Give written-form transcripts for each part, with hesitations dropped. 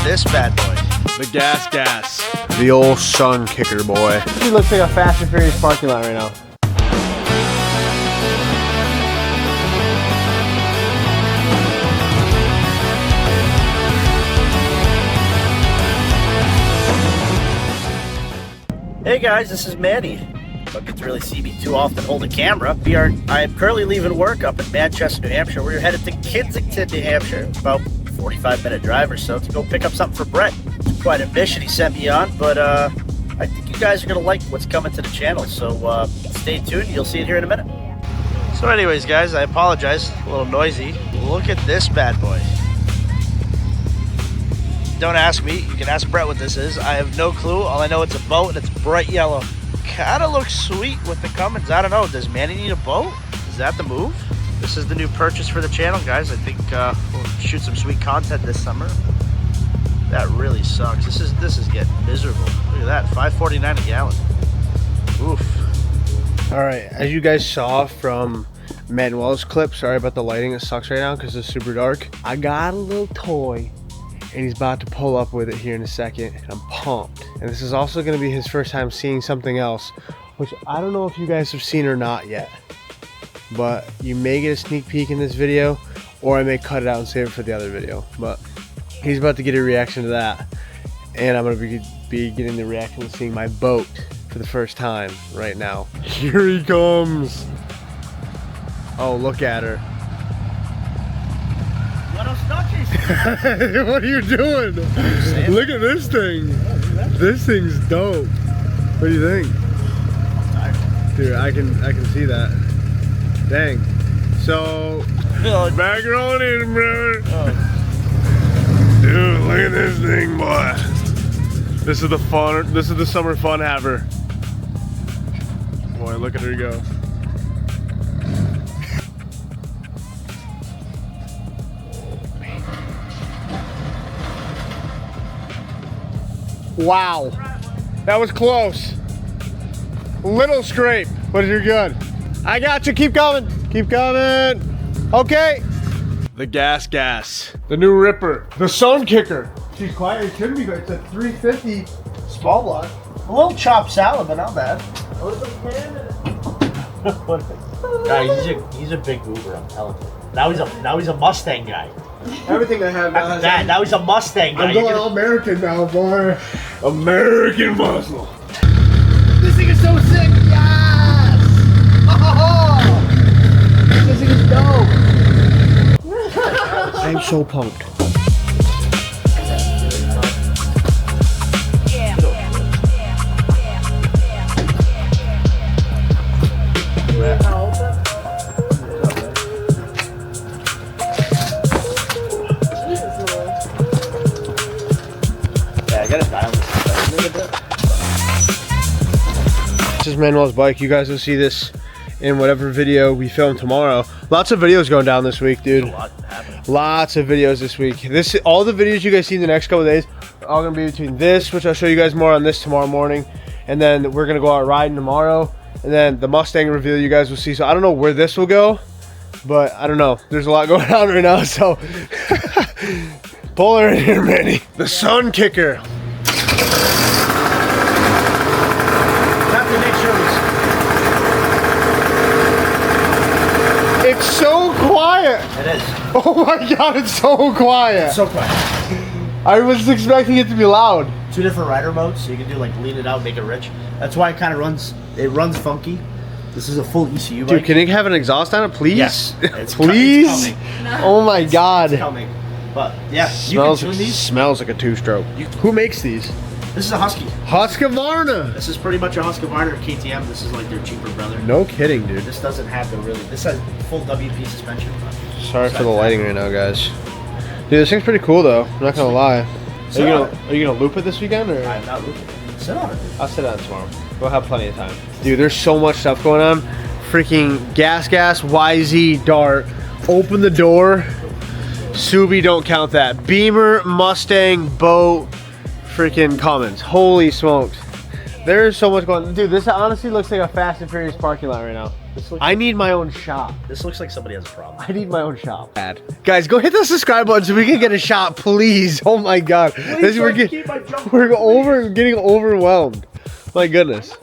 this bad boy. The gas. The old sun kicker boy. He looks like a Fast and Furious parking lot right now. Hey guys, this is Manny. Don't get to really see me too often hold a camera. I am currently leaving work up in Manchester, New Hampshire. We're headed to Kensington, New Hampshire. About 45-minute drive or so to go pick up something for Brett. It's quite a mission he sent me on, but I think you guys are gonna like what's coming to the channel. So stay tuned. You'll see it here in a minute. So anyways, guys, I apologize. A little noisy. Look at this bad boy. Don't ask me. You can ask Brett what this is. I have no clue. All I know it's a boat and it's bright yellow. Kind of looks sweet with the Cummins. I don't know. Does Manny need a boat? Is that the move? This is the new purchase for the channel, guys. I think we'll shoot some sweet content this summer. That really sucks. This is getting miserable. Look at that. $5.49 a gallon. Oof. All right, as you guys saw from Manuel's clip, sorry about the lighting. It sucks right now because it's super dark. I got a little toy, and he's about to pull up with it here in a second, and I'm pumped. And this is also gonna be his first time seeing something else, which I don't know if you guys have seen or not yet, but you may get a sneak peek in this video, or I may cut it out and save it for the other video. But he's about to get a reaction to that, and I'm gonna be getting the reaction to seeing my boat for the first time right now. Here he comes. Oh, look at her. What are you doing? Look at this thing. This thing's dope. What do you think? Dude, I can see that. Dang. So back on in, brother. Dude, look at this thing, boy. This is the summer fun haver. Boy, look at her go. Wow, that was close. Little scrape, but you're good. I got you, keep coming. Keep coming. Okay. The gas. The new Ripper. The sun kicker. She's quiet, it shouldn't be, but it's a 350 small block. A little chopped salad, but not bad. Guys, he's a big goober, I'm telling you. Now he's a Mustang guy. Everything I have now now he's a Mustang guy. I'm going all American now, boy. American muscle. This thing is so sick. Yes! Oh! This thing is dope. I'm so pumped. This is Manuel's bike. You guys will see this in whatever video we film tomorrow. Lots of videos going down this week, dude. Lots of videos this week. All the videos you guys see in the next couple of days are all gonna be between this, which I'll show you guys more on this tomorrow morning, and then we're gonna go out riding tomorrow, and then the Mustang reveal you guys will see. So I don't know where this will go, but I don't know. There's a lot going on right now, so pull her in here, Manny. The sun kicker. It's so quiet. It is. Oh my god, it's so quiet. It's so quiet. I was expecting it to be loud. 2 different rider modes, so you can do like lean it out, make it rich. That's why it kind of runs funky. This is a full ECU bike. Dude, can it have an exhaust on it, please? Yes. It's please? It's coming. Oh my god. It's coming. But yeah, Smells, you can tune these. Smells like a 2-stroke. Who makes these? This is a Husky. Husqvarna. This is pretty much a Husqvarna KTM. This is like their cheaper brother. No kidding, dude. This doesn't have the this has full WP suspension. Sorry for the lighting right now, guys. Dude, this thing's pretty cool though. I'm not gonna lie. Are you gonna loop it this weekend or? I'm not looping it. Sit on it. I'll sit on it tomorrow. We'll have plenty of time. Dude, there's so much stuff going on. Freaking gas, YZ, Dart. Open the door. Subi, don't count that. Beamer, Mustang, boat, freaking Cummins. Holy smokes. There's so much going on. Dude, this honestly looks like a Fast and Furious parking lot right now. I need my own shop. This looks like somebody has a problem. I need my own shop. Bad. Guys, go hit the subscribe button so we can get a shop, please. Oh my God. We're getting overwhelmed. My goodness.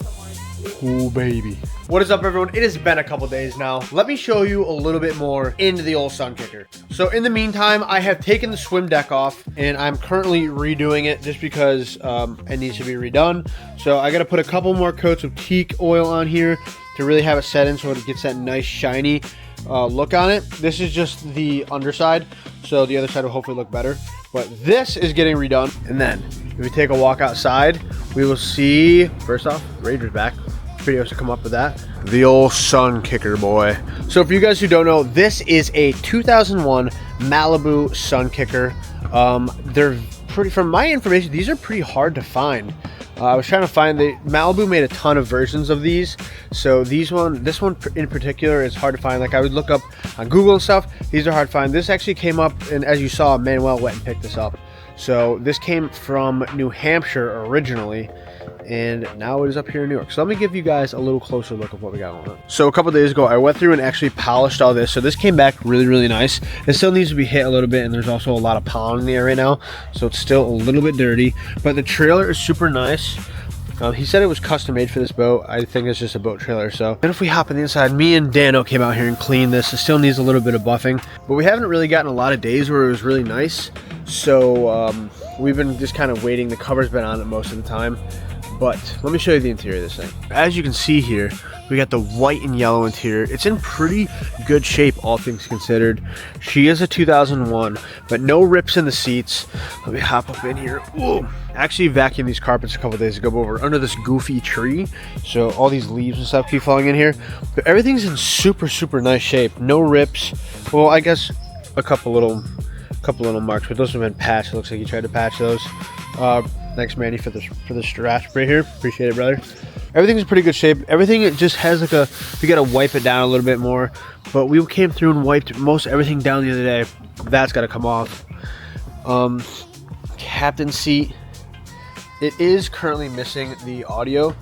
Ooh, baby. What is up, everyone? It has been a couple days now. Let me show you a little bit more into the old sun kicker. So in the meantime, I have taken the swim deck off and I'm currently redoing it just because it needs to be redone. So I got to put a couple more coats of teak oil on here to really have it set in so it gets that nice shiny look on it. This is just the underside, so the other side will hopefully look better. But this is getting redone. And then if we take a walk outside, we will see, first off, Rager's back. Videos to come up with that. The old sun kicker, boy. So for you guys who don't know, this is a 2001 Malibu sun kicker. They're pretty, from my information, these are pretty hard to find. I was trying to find, Malibu made a ton of versions of these. So this one in particular is hard to find. Like I would look up on Google and stuff. These are hard to find. This actually came up, and as you saw, Manuel went and picked this up. So this came from New Hampshire originally, and now it is up here in New York. So let me give you guys a little closer look of what we got going on. So a couple days ago, I went through and actually polished all this. So this came back really, really nice. It still needs to be hit a little bit, and there's also a lot of pollen in the air right now, so it's still a little bit dirty. But the trailer is super nice. He said it was custom made for this boat. I think it's just a boat trailer. So then if we hop on the inside, me and Dano came out here and cleaned this. It still needs a little bit of buffing, but we haven't really gotten a lot of days where it was really nice. So we've been just kind of waiting. The cover's been on it most of the time. But let me show you the interior of this thing. As you can see here, we got the white and yellow interior. It's in pretty good shape, all things considered. She is a 2001, but no rips in the seats. Let me hop up in here. Ooh. Actually vacuumed these carpets a couple days ago, but we're under this goofy tree. So all these leaves and stuff keep falling in here. But everything's in super, super nice shape. No rips. Well, I guess a couple little marks, but those have been patched. It looks like he tried to patch those. Thanks, Manny, for the strap right here. Appreciate it, brother. Everything's in pretty good shape. Everything, it just has like we got to wipe it down a little bit more. But we came through and wiped most everything down the other day. That's got to come off. Captain seat. It is currently missing the audio,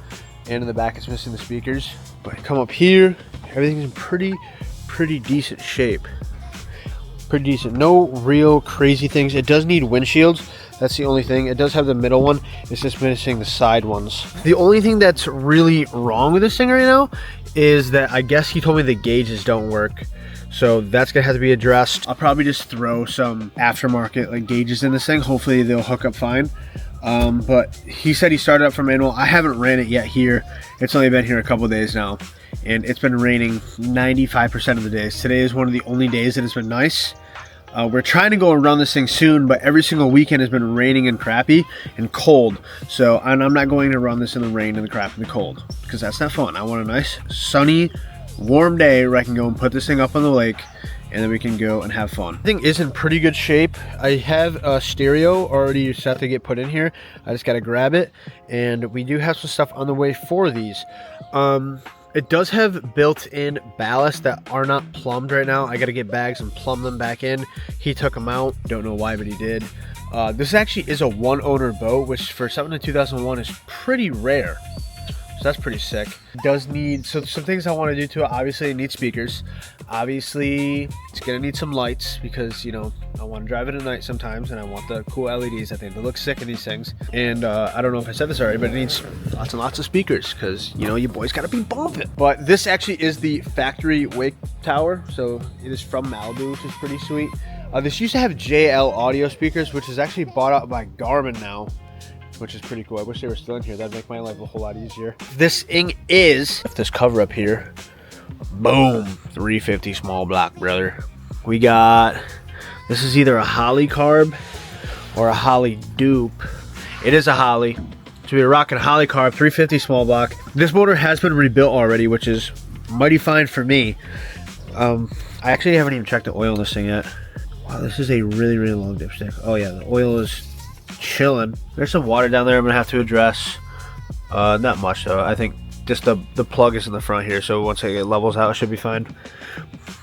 and in the back it's missing the speakers. But come up here, everything's in pretty decent shape. Pretty decent. No real crazy things. It does need windshields. That's the only thing. It does have the middle one. It's just missing the side ones. The only thing that's really wrong with this thing right now is that I guess he told me the gauges don't work. So that's gonna have to be addressed. I'll probably just throw some aftermarket like gauges in this thing. Hopefully they'll hook up fine. But he said he started up from manual. I haven't ran it yet here. It's only been here a couple days now, and it's been raining 95% of the days. Today is one of the only days that it's been nice. We're trying to go and run this thing soon, but every single weekend has been raining and crappy and cold. So I'm not going to run this in the rain and the crap and the cold, because that's not fun. I want a nice sunny warm day where I can go and put this thing up on the lake, and then we can go and have fun. The thing is in pretty good shape. I have a stereo already set to get put in here. I just got to grab it, and we do have some stuff on the way for these. It does have built-in ballast that are not plumbed right now. I got to get bags and plumb them back in. He took them out. Don't know why, but he did. This actually is a one-owner boat, which for something in 2001 is pretty rare. So that's pretty sick. It does need, so some things I want to do to it. Obviously it needs speakers. Obviously it's gonna need some lights, because you know I want to drive it at night sometimes, and I want the cool LEDs. I think they look sick in these things. And I don't know if I said this already, but it needs lots and lots of speakers, because you know your boys gotta be bumping. But this actually is the factory wake tower, so it is from Malibu, which is pretty sweet. This used to have JL audio speakers, which is actually bought out by Garmin now, which is pretty cool. I wish they were still in here. That'd make my life a whole lot easier. This thing is, this cover up here, boom, 350 small block, brother. We got, this is either a Holly carb or a Holly dupe. It is a Holly. So we're rocking Holly carb, 350 small block. This motor has been rebuilt already, which is mighty fine for me. I actually haven't even checked the oil in this thing yet. Wow, this is a really, really long dipstick. Oh yeah, the oil is chilling. There's some water down there I'm gonna have to address. Not much though. I think just the plug is in the front here, so once it levels out it should be fine.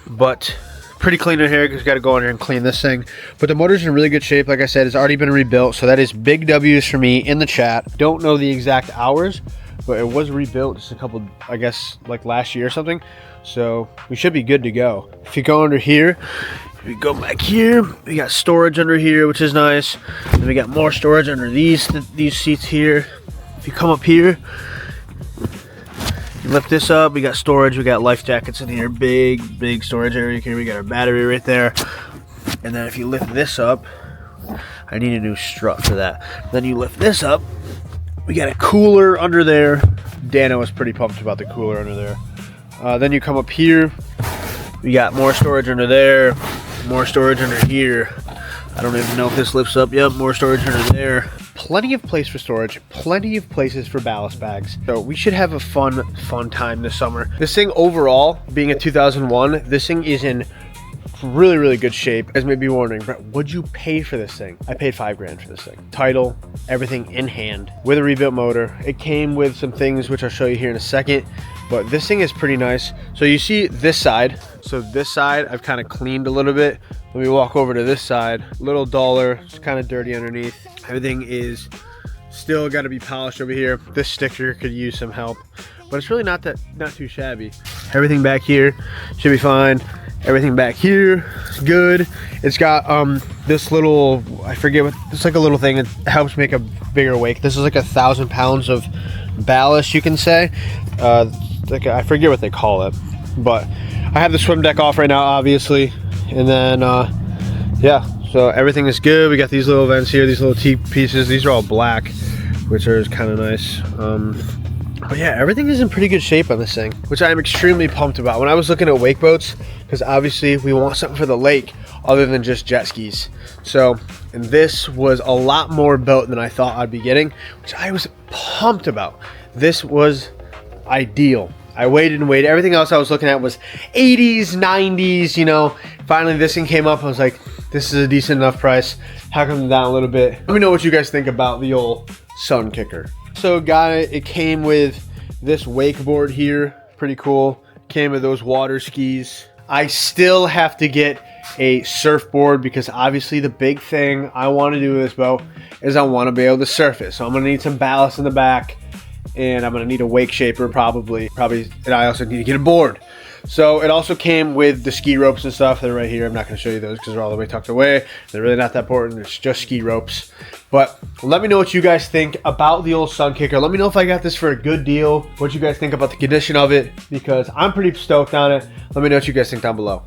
But pretty clean in here because got to go in here and clean this thing. But the motor's in really good shape. Like I said, it's already been rebuilt, so that is big W's for me in the chat. Don't know the exact hours, but it was rebuilt just a couple, I guess, like last year or something. So we should be good to go. If you go under here, we go back here, we got storage under here, which is nice. Then we got more storage under these seats here. If you come up here, you lift this up, we got storage, we got life jackets in here, big storage area here. We got our battery right there. And then if you lift this up, I need a new strut for that. Then you lift this up, we got a cooler under there. Dana was pretty pumped about the cooler under there. Then you come up here, we got more storage under there, more storage under here. I don't even know if this lifts up. Yep, more storage under there. Plenty of place for storage, plenty of places for ballast bags. So we should have a fun time this summer. This thing overall, being a 2001, this thing is in really good shape. You guys may be wondering, Brett, what'd you pay for this thing? I paid $5,000 for this thing. Title, everything in hand with a rebuilt motor. It came with some things which I'll show you here in a second, but this thing is pretty nice. So you see this side. So this side I've kind of cleaned a little bit. Let me walk over to this side. A little duller, it's kind of dirty underneath. Everything is still got to be polished over here. This sticker could use some help, but it's really not too shabby. Everything back here should be fine. Everything back here is good. It's got this little, I forget what, it's like a little thing that helps make a bigger wake. This is like 1,000 pounds of ballast, you can say. Like I forget what they call it, but I have the swim deck off right now, obviously. And then, yeah, so everything is good. We got these little vents here, these little T pieces. These are all black, which are kind of nice. But yeah, everything is in pretty good shape on this thing, which I am extremely pumped about. When I was looking at wake boats, because obviously we want something for the lake other than just jet skis. So, and this was a lot more built than I thought I'd be getting, which I was pumped about. This was ideal. I waited and waited. Everything else I was looking at was 80s, 90s, you know. Finally, this thing came up. I was like, this is a decent enough price. How come I'm down a little bit? Let me know what you guys think about the old Sun Kicker. So it came with this wakeboard here, pretty cool. Came with those water skis. I still have to get a surfboard because obviously the big thing I want to do with this boat is I want to be able to surf it. So I'm gonna need some ballast in the back, and I'm gonna need a wake shaper probably, and I also need to get a board. So it also came with the ski ropes and stuff. They're right here. I'm not going to show you those because they're all the way tucked away. They're really not that important. It's just ski ropes. But let me know what you guys think about the old Sun Kicker. Let me know if I got this for a good deal. What you guys think about the condition of it, because I'm pretty stoked on it. Let me know what you guys think down below.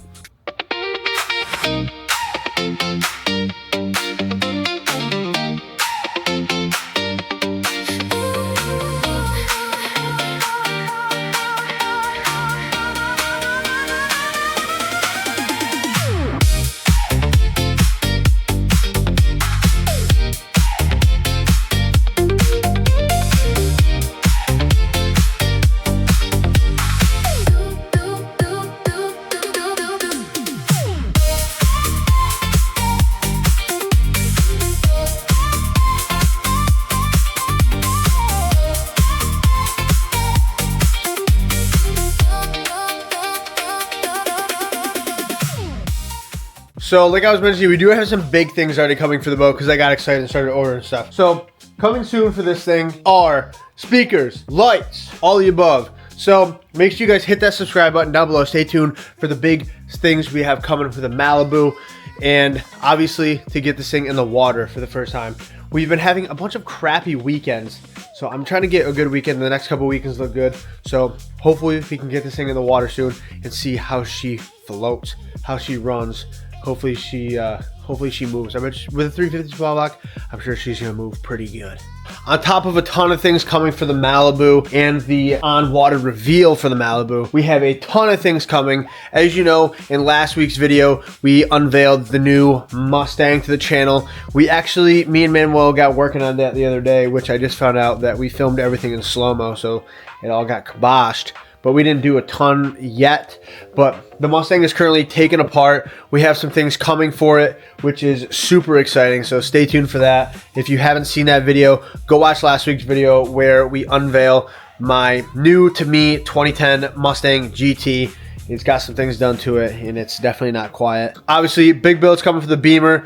So like I was mentioning, we do have some big things already coming for the boat because I got excited and started ordering stuff. So coming soon for this thing are speakers, lights, all the above. So make sure you guys hit that subscribe button down below. Stay tuned for the big things we have coming for the Malibu, and obviously to get this thing in the water for the first time. We've been having a bunch of crappy weekends, so I'm trying to get a good weekend. The next couple weekends look good, so hopefully we can get this thing in the water soon and see how she floats, how she runs. Hopefully she moves. I bet with a 350 small block, I'm sure she's gonna move pretty good. On top of a ton of things coming for the Malibu and the on-water reveal for the Malibu, we have a ton of things coming. As you know, in last week's video, we unveiled the new Mustang to the channel. We actually, me and Manuel got working on that the other day, which I just found out that we filmed everything in slow-mo, so it all got kiboshed. But we didn't do a ton yet. But the Mustang is currently taken apart. We have some things coming for it, which is super exciting. So stay tuned for that. If you haven't seen that video, go watch last week's video where we unveil my new to me 2010 Mustang GT. It's got some things done to it, and it's definitely not quiet. Obviously, big builds coming for the Beamer.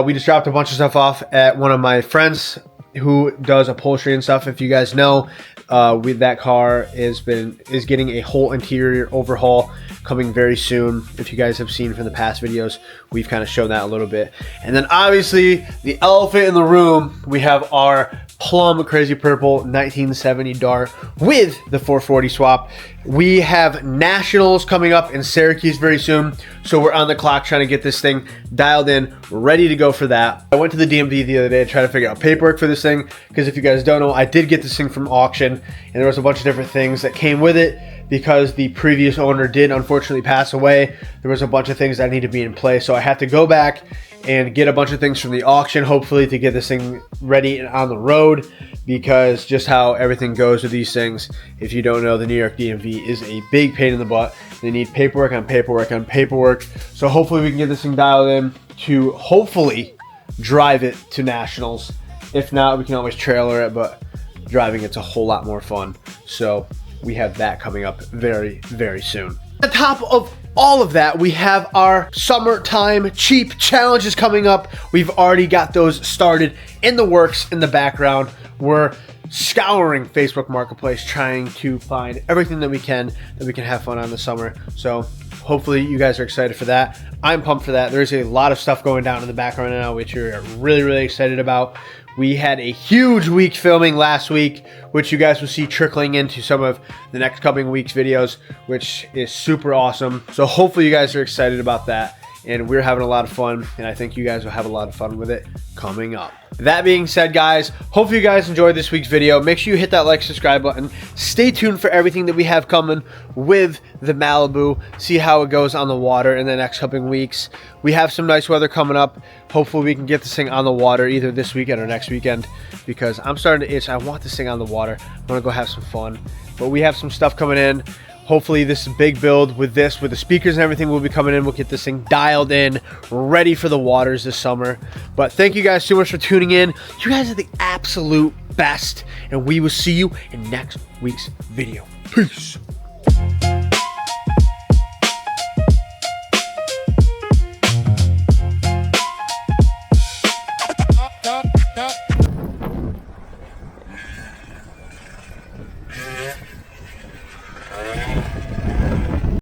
We just dropped a bunch of stuff off at one of my friends who does upholstery and stuff. If you guys know, with that car is getting a whole interior overhaul coming very soon. If you guys have seen from the past videos, we've kind of shown that a little bit. And then obviously the elephant in the room, we have our plum crazy purple 1970 Dart with the 440 swap. We have nationals coming up in Syracuse very soon, so we're on the clock trying to get this thing dialed in, ready to go for that. I went to the DMV the other day to try to figure out paperwork for this thing, because if you guys don't know, I did get this thing from auction, and there was a bunch of different things that came with it because the previous owner did unfortunately pass away. There was a bunch of things that need to be in place, so I had to go back and get a bunch of things from the auction, hopefully, to get this thing ready and on the road, because just how everything goes with these things, if you don't know, the New York DMV is a big pain in the butt. They need paperwork on paperwork on paperwork. So hopefully we can get this thing dialed in to hopefully drive it to nationals. If not, we can always trailer it, but driving it's a whole lot more fun. So we have that coming up very, very soon. On top of all of that, we have our summertime cheap challenges coming up. We've already got those started in the works in the background. We're scouring Facebook Marketplace, trying to find everything that we can have fun on this summer. So hopefully you guys are excited for that. I'm pumped for that. There's a lot of stuff going down in the background now, which we're really, really excited about. We had a huge week filming last week, which you guys will see trickling into some of the next coming weeks' videos, which is super awesome. So hopefully you guys are excited about that, and we're having a lot of fun, and I think you guys will have a lot of fun with it coming up. That being said, guys, hopefully you guys enjoyed this week's video. Make sure you hit that like, subscribe button. Stay tuned for everything that we have coming with the Malibu. See how it goes on the water in the next couple weeks. We have some nice weather coming up. Hopefully we can get this thing on the water either this weekend or next weekend, because I'm starting to itch. I want this thing on the water. I want to go have some fun. But we have some stuff coming in. Hopefully this big build with the speakers and everything will be coming in. We'll get this thing dialed in, ready for the waters this summer. But thank you guys so much for tuning in. You guys are the absolute best, and we will see you in next week's video. Peace.